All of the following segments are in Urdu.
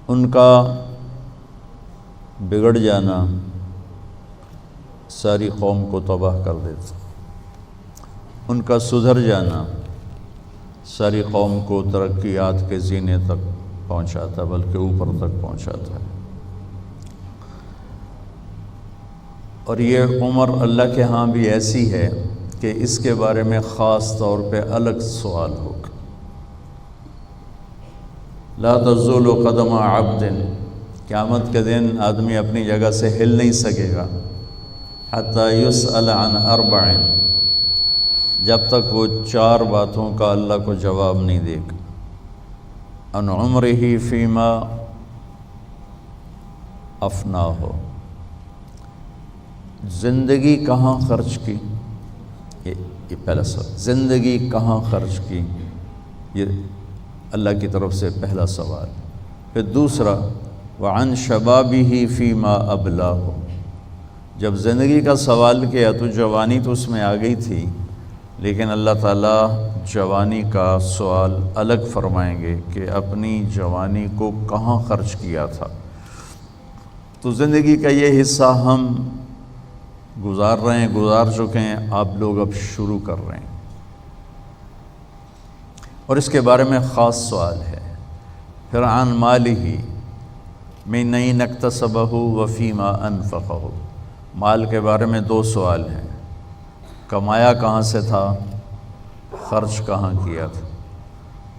ان کا بگڑ جانا ساری قوم کو تباہ کر دیتا، ان کا سدھر جانا ساری قوم کو ترقیات کے زینے تک پہنچاتا، بلکہ اوپر تک پہنچاتا ہے۔ اور یہ عمر اللہ کے ہاں بھی ایسی ہے کہ اس کے بارے میں خاص طور پہ الگ سوال ہوگا۔ لا تزول قدم عبد، قیامت کے دن آدمی اپنی جگہ سے ہل نہیں سکے گا، حتی یسأل عن اربع، جب تک وہ 4 باتوں کا اللہ کو جواب نہیں دے گا۔ عن عمرہ فیما افناہ، زندگی کہاں خرچ کی، یہ پہلا سوال، زندگی کہاں خرچ کی، یہ اللہ کی طرف سے پہلا سوال۔ پھر دوسرا وعن شبابہ فیما ابلاہ، جب زندگی کا سوال کیا تو جوانی تو اس میں آ گئی تھی، لیکن اللہ تعالیٰ جوانی کا سوال الگ فرمائیں گے کہ اپنی جوانی کو کہاں خرچ کیا تھا۔ تو زندگی کا یہ حصہ ہم گزار رہے ہیں، گزار چکے ہیں، آپ لوگ اب شروع کر رہے ہیں، اور اس کے بارے میں خاص سوال ہے۔ پھر عن مالہ من این اکتسبہ وفیما انفقہ، مال کے بارے میں 2 سوال ہیں، کمایا کہاں سے تھا، خرچ کہاں کیا تھا۔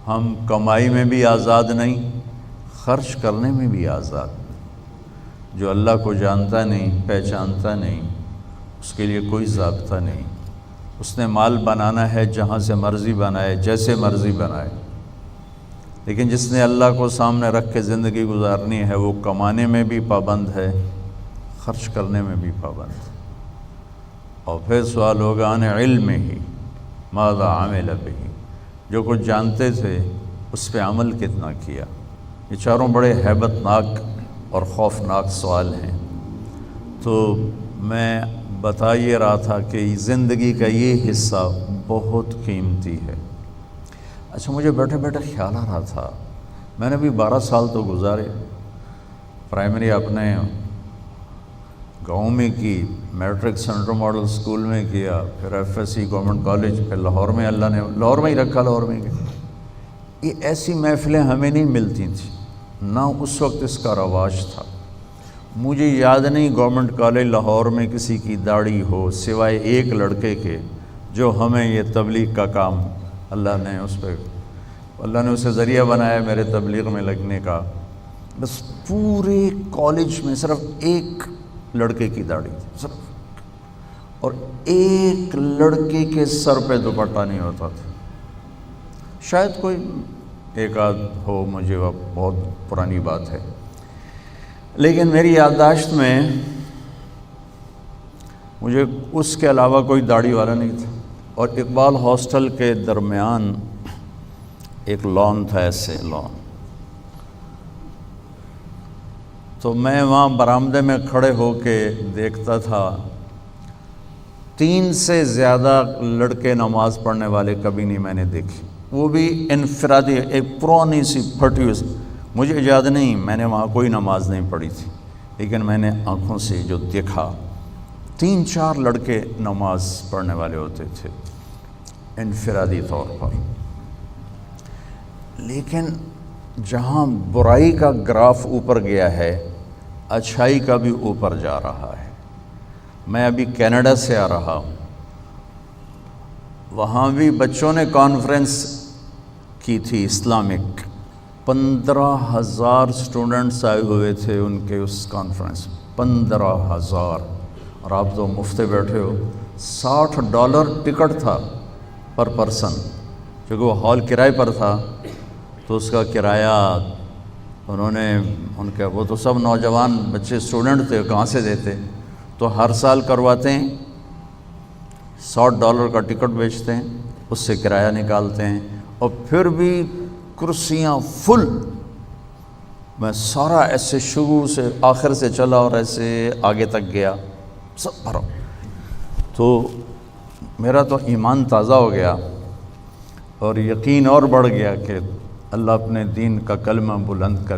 ہم کمائی میں بھی آزاد نہیں، خرچ کرنے میں بھی آزاد نہیں۔ جو اللہ کو جانتا نہیں، پہچانتا نہیں، اس کے لیے کوئی ضابطہ نہیں، اس نے مال بنانا ہے جہاں سے مرضی بنائے، جیسے مرضی بنائے۔ لیکن جس نے اللہ کو سامنے رکھ کے زندگی گزارنی ہے، وہ کمانے میں بھی پابند ہے، خرچ کرنے میں بھی پابند ہے۔ اور پھر سوال ہوگا عن علمہ ماذا عمل بہ، جو کچھ جانتے تھے اس پہ عمل کتنا کیا۔ یہ چاروں بڑے ہیبت ناک اور خوفناک سوال ہیں۔ تو میں بتا یہ رہا تھا کہ زندگی کا یہ حصہ بہت قیمتی ہے۔ اچھا، مجھے بیٹھے بیٹھے خیال آ رہا تھا، میں نے بھی 12 سال تو گزارے، پرائمری اپنے گاؤں میں کی، میٹرک سینٹرل ماڈل اسکول میں کیا، پھر F S C government college, پھر لاہور میں اللہ نے لاہور میں ہی رکھا، لاہور میں گیا۔ یہ ایسی محفلیں ہمیں نہیں ملتی تھیں، نہ اس وقت اس کا رواج تھا۔ مجھے یاد نہیں گورنمنٹ کالج لاہور میں کسی کی داڑھی ہو، سوائے ایک لڑکے کے جو ہمیں یہ تبلیغ کا کام اللہ نے اسے ذریعہ بنایا میرے تبلیغ میں لگنے کا۔ بس پورے کالج میں صرف ایک لڑکے کی داڑھی تھی صرف، اور ایک لڑکے کے سر پہ دوپٹہ نہیں ہوتا تھا۔ شاید کوئی ایک آدھ ہو، مجھے وہ بہت پرانی بات ہے، لیکن میری یادداشت میں مجھے اس کے علاوہ کوئی داڑھی والا نہیں تھا۔ اور اقبال ہاسٹل کے درمیان ایک لان تھا، ایسے لان، تو میں وہاں برآمدے میں کھڑے ہو کے دیکھتا تھا، 3 سے زیادہ لڑکے نماز پڑھنے والے کبھی نہیں میں نے دیکھی، وہ بھی انفرادی، ایک پرانی سی پھٹی ہوئی۔ مجھے یاد نہیں میں نے وہاں کوئی نماز نہیں پڑھی تھی، لیکن میں نے آنکھوں سے جو دیکھا 3-4 لڑکے نماز پڑھنے والے ہوتے تھے انفرادی طور پر۔ لیکن جہاں برائی کا گراف اوپر گیا ہے، اچھائی کا بھی اوپر جا رہا ہے۔ میں ابھی کینیڈا سے آ رہا ہوں، وہاں بھی بچوں نے کانفرنس کی تھی اسلامک، 15,000 اسٹوڈنٹس آئے ہوئے تھے ان کے اس کانفرنس میں، 15,000، اور آپ تو مفت بیٹھے ہو۔ $60 ٹکٹ تھا پر پرسن، کیونکہ وہ ہال کرائے پر تھا، تو اس کا کرایہ انہوں نے وہ تو سب نوجوان بچے اسٹوڈنٹ تھے، کہاں سے دیتے، تو ہر سال کرواتے ہیں، $60 کا ٹکٹ بیچتے ہیں، اس سے کرایہ نکالتے ہیں، اور پھر بھی کرسیاں فل۔ میں سارا ایسے شروع سے آخر سے چلا اور ایسے آگے تک گیا، سب بھرا۔ تو میرا تو ایمان تازہ ہو گیا اور یقین اور بڑھ گیا کہ اللہ اپنے دین کا کلمہ بلند کرے۔